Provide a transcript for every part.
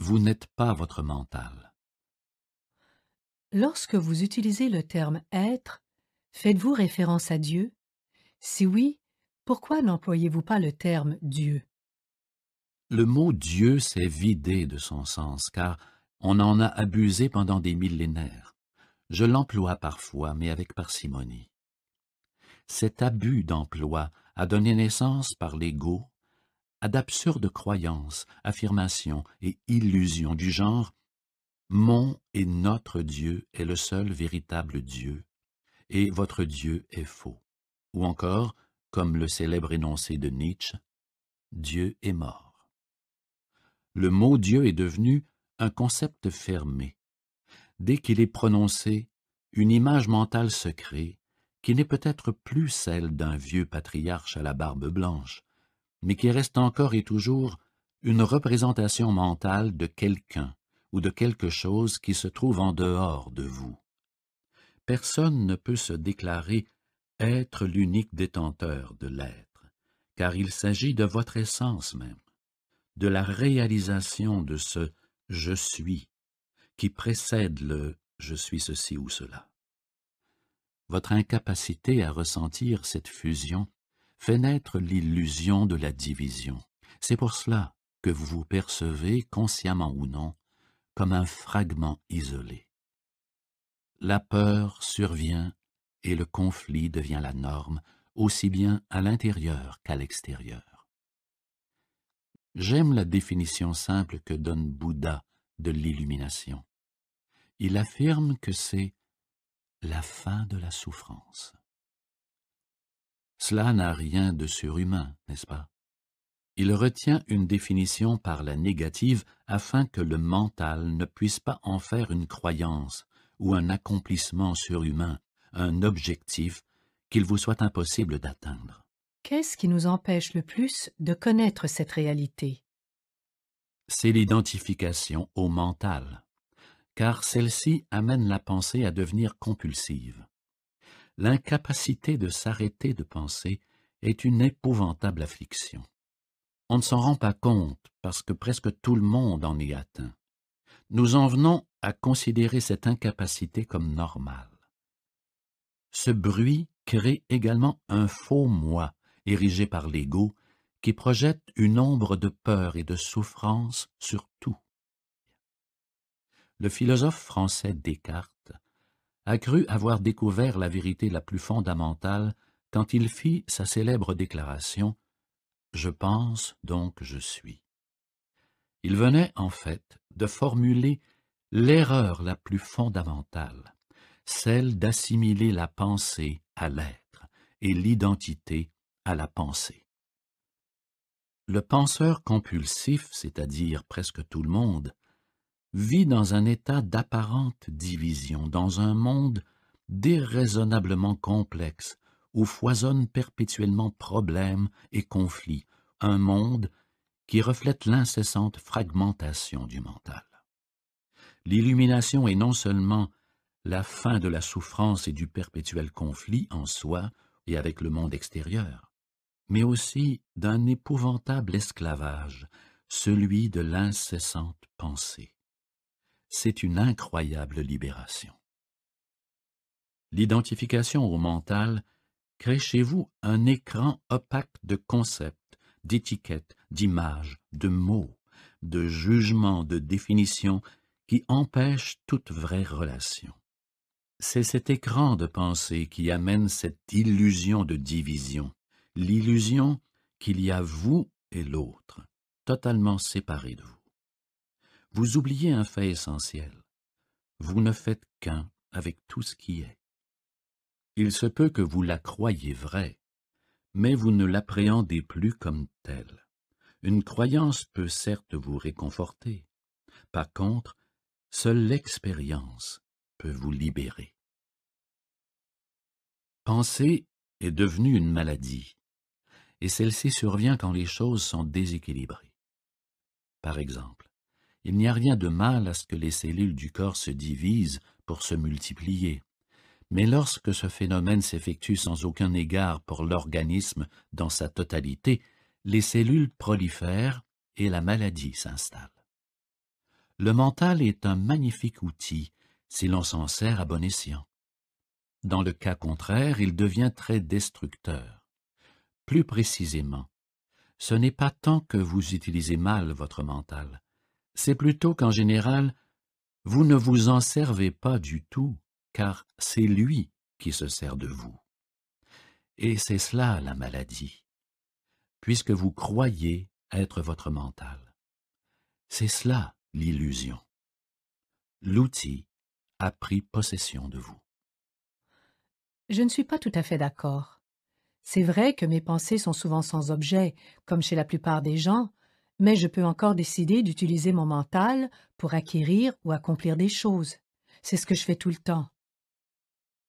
vous n'êtes pas votre mental. Lorsque vous utilisez le terme « être », faites-vous référence à Dieu? Si oui, pourquoi n'employez-vous pas le terme « Dieu » ? Le mot Dieu s'est vidé de son sens, car on en a abusé pendant des millénaires. Je l'emploie parfois, mais avec parcimonie. Cet abus d'emploi a donné naissance par l'ego à d'absurdes croyances, affirmations et illusions du genre « mon et notre Dieu est le seul véritable Dieu, et votre Dieu est faux », ou encore, comme le célèbre énoncé de Nietzsche, « Dieu est mort ». Le mot Dieu est devenu un concept fermé. Dès qu'il est prononcé, une image mentale se crée, qui n'est peut-être plus celle d'un vieux patriarche à la barbe blanche, mais qui reste encore et toujours une représentation mentale de quelqu'un ou de quelque chose qui se trouve en dehors de vous. Personne ne peut se déclarer être l'unique détenteur de l'être, car il s'agit de votre essence même, de la réalisation de ce « je suis » qui précède le « je suis ceci ou cela ». Votre incapacité à ressentir cette fusion fait naître l'illusion de la division. C'est pour cela que vous vous percevez, consciemment ou non, comme un fragment isolé. La peur survient et le conflit devient la norme, aussi bien à l'intérieur qu'à l'extérieur. J'aime la définition simple que donne Bouddha de l'illumination. Il affirme que c'est la fin de la souffrance. Cela n'a rien de surhumain, n'est-ce pas? Il retient une définition par la négative afin que le mental ne puisse pas en faire une croyance ou un accomplissement surhumain, un objectif qu'il vous soit impossible d'atteindre. Qu'est-ce qui nous empêche le plus de connaître cette réalité? C'est l'identification au mental, car celle-ci amène la pensée à devenir compulsive. L'incapacité de s'arrêter de penser est une épouvantable affliction. On ne s'en rend pas compte parce que presque tout le monde en est atteint. Nous en venons à considérer cette incapacité comme normale. Ce bruit crée également un faux moi érigé par l'ego qui projette une ombre de peur et de souffrance sur tout. Le philosophe français Descartes a cru avoir découvert la vérité la plus fondamentale quand il fit sa célèbre déclaration « Je pense, donc je suis ». Il venait, en fait, de formuler l'erreur la plus fondamentale, celle d'assimiler la pensée à l'être et l'identité à la pensée. Le penseur compulsif, c'est-à-dire presque tout le monde, vit dans un état d'apparente division, dans un monde déraisonnablement complexe, où foisonnent perpétuellement problèmes et conflits, un monde qui reflète l'incessante fragmentation du mental. L'illumination est non seulement la fin de la souffrance et du perpétuel conflit en soi et avec le monde extérieur, mais aussi d'un épouvantable esclavage, celui de l'incessante pensée. C'est une incroyable libération. L'identification au mental crée chez vous un écran opaque de concepts, d'étiquettes, d'images, de mots, de jugements, de définitions qui empêchent toute vraie relation. C'est cet écran de pensée qui amène cette illusion de division, l'illusion qu'il y a vous et l'autre, totalement séparés de vous. Vous oubliez un fait essentiel. Vous ne faites qu'un avec tout ce qui est. Il se peut que vous la croyiez vraie, mais vous ne l'appréhendez plus comme telle. Une croyance peut certes vous réconforter. Par contre, seule l'expérience peut vous libérer. Penser est devenue une maladie, et celle-ci survient quand les choses sont déséquilibrées. Par exemple, il n'y a rien de mal à ce que les cellules du corps se divisent pour se multiplier, mais lorsque ce phénomène s'effectue sans aucun égard pour l'organisme dans sa totalité, les cellules prolifèrent et la maladie s'installe. Le mental est un magnifique outil si l'on s'en sert à bon escient. Dans le cas contraire, il devient très destructeur. Plus précisément, ce n'est pas tant que vous utilisez mal votre mental, c'est plutôt qu'en général, vous ne vous en servez pas du tout, car c'est lui qui se sert de vous. Et c'est cela la maladie, puisque vous croyez être votre mental. C'est cela l'illusion. L'outil a pris possession de vous. Je ne suis pas tout à fait d'accord. C'est vrai que mes pensées sont souvent sans objet, comme chez la plupart des gens, mais je peux encore décider d'utiliser mon mental pour acquérir ou accomplir des choses. C'est ce que je fais tout le temps.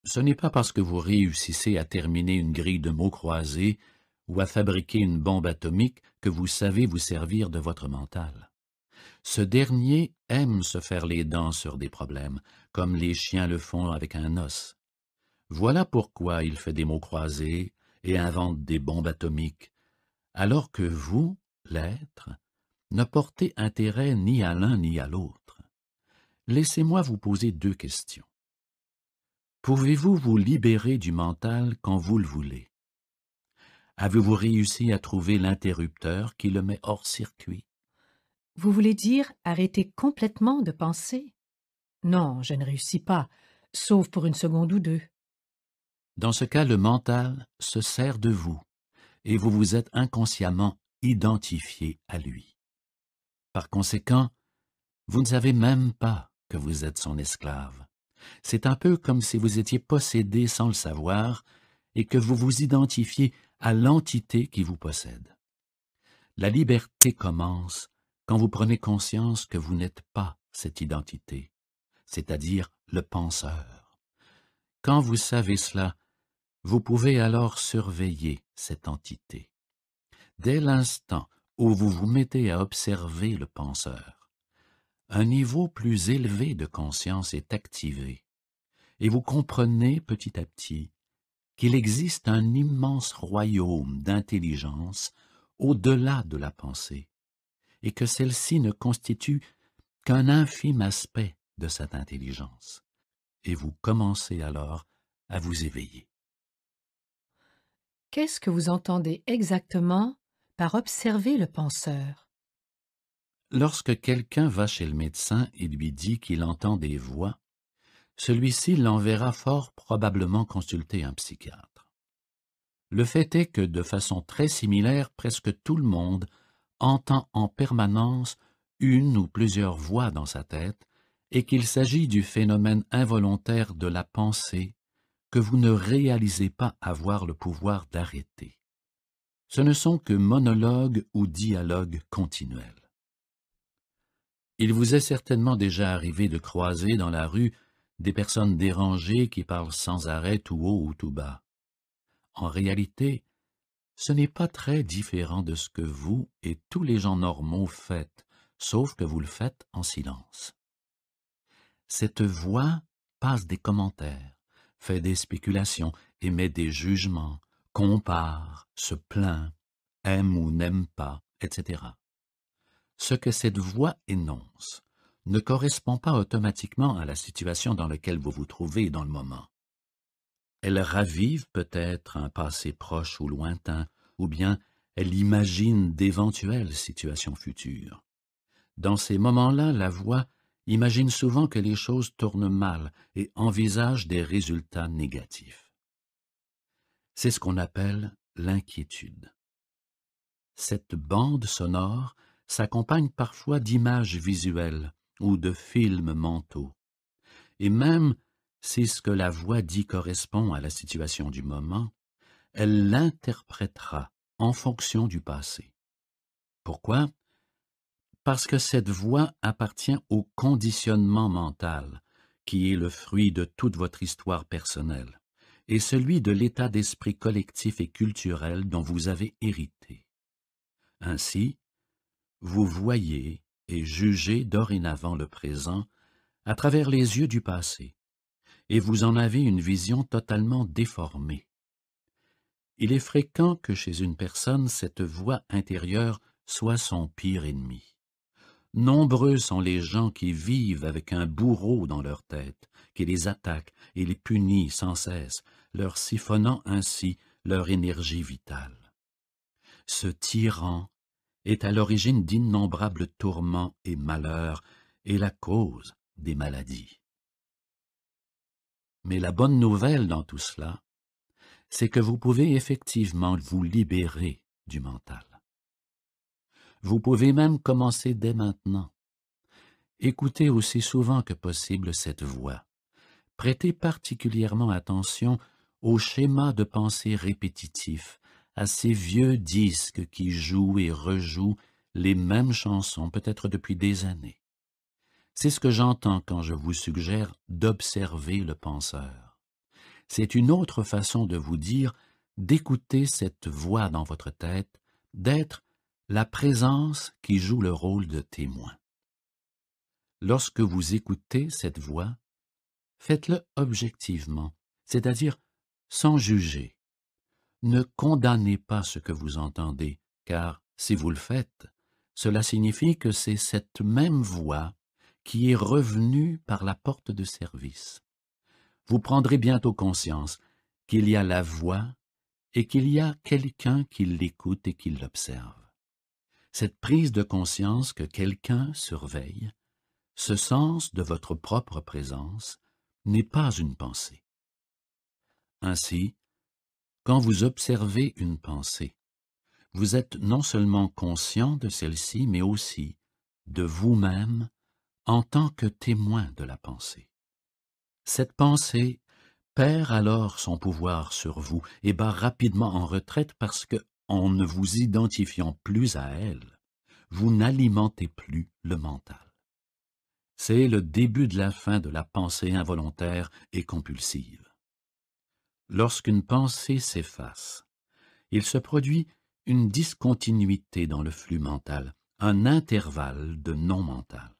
Ce n'est pas parce que vous réussissez à terminer une grille de mots croisés ou à fabriquer une bombe atomique que vous savez vous servir de votre mental. Ce dernier aime se faire les dents sur des problèmes, comme les chiens le font avec un os. Voilà pourquoi il fait des mots croisés et invente des bombes atomiques, alors que vous, l'être, ne portez intérêt ni à l'un ni à l'autre. Laissez-moi vous poser deux questions. Pouvez-vous vous libérer du mental quand vous le voulez? Avez-vous réussi à trouver l'interrupteur qui le met hors circuit? Vous voulez dire arrêter complètement de penser? Non, je ne réussis pas, sauf pour une seconde ou deux. Dans ce cas, le mental se sert de vous et vous vous êtes inconsciemment identifié à lui. Par conséquent, vous ne savez même pas que vous êtes son esclave. C'est un peu comme si vous étiez possédé sans le savoir et que vous vous identifiez à l'entité qui vous possède. La liberté commence quand vous prenez conscience que vous n'êtes pas cette identité, c'est-à-dire le penseur. Quand vous savez cela, vous pouvez alors surveiller cette entité. Dès l'instant où vous vous mettez à observer le penseur, un niveau plus élevé de conscience est activé, et vous comprenez petit à petit qu'il existe un immense royaume d'intelligence au-delà de la pensée, et que celle-ci ne constitue qu'un infime aspect de cette intelligence, et vous commencez alors à vous éveiller. Qu'est-ce que vous entendez exactement par observer le penseur? Lorsque quelqu'un va chez le médecin et lui dit qu'il entend des voix, celui-ci l'enverra fort probablement consulter un psychiatre. Le fait est que, de façon très similaire, presque tout le monde entend en permanence une ou plusieurs voix dans sa tête, et qu'il s'agit du phénomène involontaire de la pensée que vous ne réalisez pas avoir le pouvoir d'arrêter. Ce ne sont que monologues ou dialogues continuels. Il vous est certainement déjà arrivé de croiser dans la rue des personnes dérangées qui parlent sans arrêt tout haut ou tout bas. En réalité, ce n'est pas très différent de ce que vous et tous les gens normaux faites, sauf que vous le faites en silence. Cette voix passe des commentaires, fait des spéculations, émet des jugements, compare, se plaint, aime ou n'aime pas, etc. Ce que cette voix énonce ne correspond pas automatiquement à la situation dans laquelle vous vous trouvez dans le moment. Elle ravive peut-être un passé proche ou lointain, ou bien elle imagine d'éventuelles situations futures. Dans ces moments-là, la voix imagine souvent que les choses tournent mal et envisage des résultats négatifs. C'est ce qu'on appelle l'inquiétude. Cette bande sonore s'accompagne parfois d'images visuelles ou de films mentaux. Et même si ce que la voix dit correspond à la situation du moment, elle l'interprétera en fonction du passé. Pourquoi? Parce que cette voix appartient au conditionnement mental, qui est le fruit de toute votre histoire personnelle, et celui de l'état d'esprit collectif et culturel dont vous avez hérité. Ainsi, vous voyez et jugez dorénavant le présent à travers les yeux du passé, et vous en avez une vision totalement déformée. Il est fréquent que chez une personne, cette voix intérieure soit son pire ennemi. Nombreux sont les gens qui vivent avec un bourreau dans leur tête, qui les attaque et les punit sans cesse, leur siphonnant ainsi leur énergie vitale. Ce tyran est à l'origine d'innombrables tourments et malheurs et la cause des maladies. Mais la bonne nouvelle dans tout cela, c'est que vous pouvez effectivement vous libérer du mental. Vous pouvez même commencer dès maintenant. Écoutez aussi souvent que possible cette voix. Prêtez particulièrement attention aux schémas de pensée répétitifs, à ces vieux disques qui jouent et rejouent les mêmes chansons, peut-être depuis des années. C'est ce que j'entends quand je vous suggère d'observer le penseur. C'est une autre façon de vous dire d'écouter cette voix dans votre tête, d'être la présence qui joue le rôle de témoin. Lorsque vous écoutez cette voix, faites-le objectivement, c'est-à-dire sans juger. Ne condamnez pas ce que vous entendez, car si vous le faites, cela signifie que c'est cette même voix qui est revenue par la porte de service. Vous prendrez bientôt conscience qu'il y a la voix et qu'il y a quelqu'un qui l'écoute et qui l'observe. Cette prise de conscience que quelqu'un surveille, ce sens de votre propre présence, n'est pas une pensée. Ainsi, quand vous observez une pensée, vous êtes non seulement conscient de celle-ci, mais aussi de vous-même en tant que témoin de la pensée. Cette pensée perd alors son pouvoir sur vous et bat rapidement en retraite parce que, en ne vous identifiant plus à elle, vous n'alimentez plus le mental. C'est le début de la fin de la pensée involontaire et compulsive. Lorsqu'une pensée s'efface, il se produit une discontinuité dans le flux mental, un intervalle de non-mental.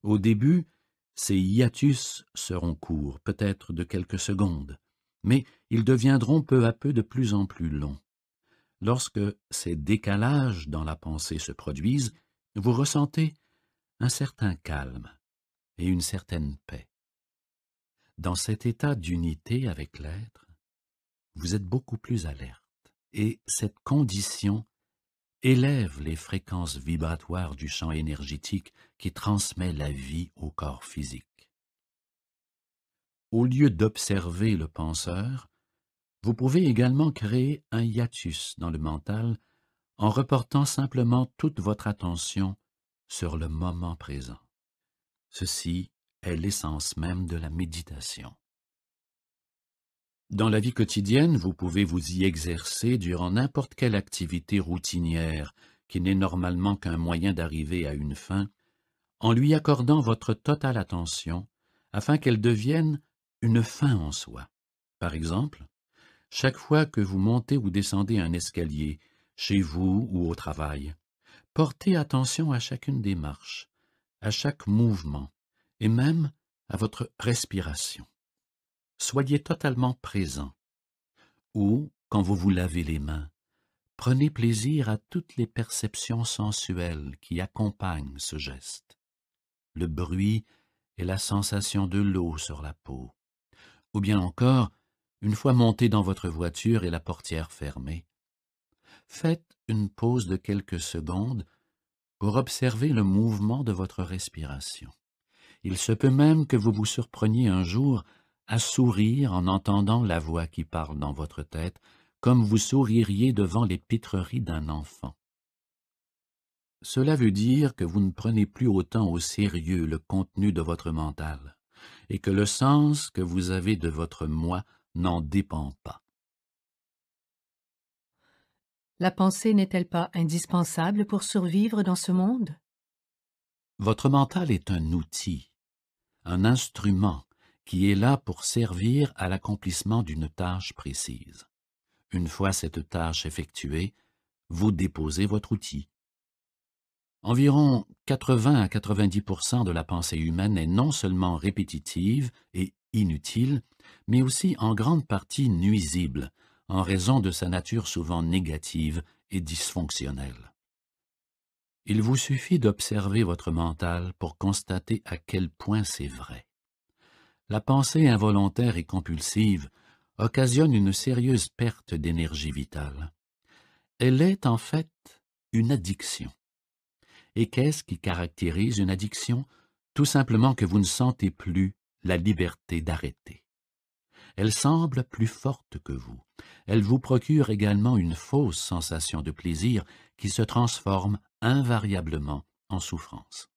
Au début, ces hiatus seront courts, peut-être de quelques secondes, mais ils deviendront peu à peu de plus en plus longs. Lorsque ces décalages dans la pensée se produisent, vous ressentez un certain calme et une certaine paix. Dans cet état d'unité avec l'être, vous êtes beaucoup plus alerte, et cette condition élève les fréquences vibratoires du champ énergétique qui transmet la vie au corps physique. Au lieu d'observer le penseur, vous pouvez également créer un hiatus dans le mental en reportant simplement toute votre attention sur le moment présent. Ceci est l'essence même de la méditation. Dans la vie quotidienne, vous pouvez vous y exercer durant n'importe quelle activité routinière qui n'est normalement qu'un moyen d'arriver à une fin, en lui accordant votre totale attention afin qu'elle devienne une fin en soi. Par exemple, chaque fois que vous montez ou descendez un escalier, chez vous ou au travail, portez attention à chacune des marches, à chaque mouvement et même à votre respiration. Soyez totalement présent. Ou, quand vous vous lavez les mains, prenez plaisir à toutes les perceptions sensuelles qui accompagnent ce geste. Le bruit et la sensation de l'eau sur la peau. Ou bien encore, une fois monté dans votre voiture et la portière fermée, faites une pause de quelques secondes pour observer le mouvement de votre respiration. Il se peut même que vous vous surpreniez un jour à sourire en entendant la voix qui parle dans votre tête, comme vous souririez devant les pitreries d'un enfant. Cela veut dire que vous ne prenez plus autant au sérieux le contenu de votre mental, et que le sens que vous avez de votre moi n'en dépend pas. La pensée n'est-elle pas indispensable pour survivre dans ce monde? Votre mental est un outil, un instrument qui est là pour servir à l'accomplissement d'une tâche précise. Une fois cette tâche effectuée, vous déposez votre outil. Environ 80 à 90% de la pensée humaine est non seulement répétitive et inutile, mais aussi en grande partie nuisible, en raison de sa nature souvent négative et dysfonctionnelle. Il vous suffit d'observer votre mental pour constater à quel point c'est vrai. La pensée involontaire et compulsive occasionne une sérieuse perte d'énergie vitale. Elle est en fait une addiction. Et qu'est-ce qui caractérise une addiction? Tout simplement que vous ne sentez plus la liberté d'arrêter. Elle semble plus forte que vous. Elle vous procure également une fausse sensation de plaisir qui se transforme invariablement en souffrance.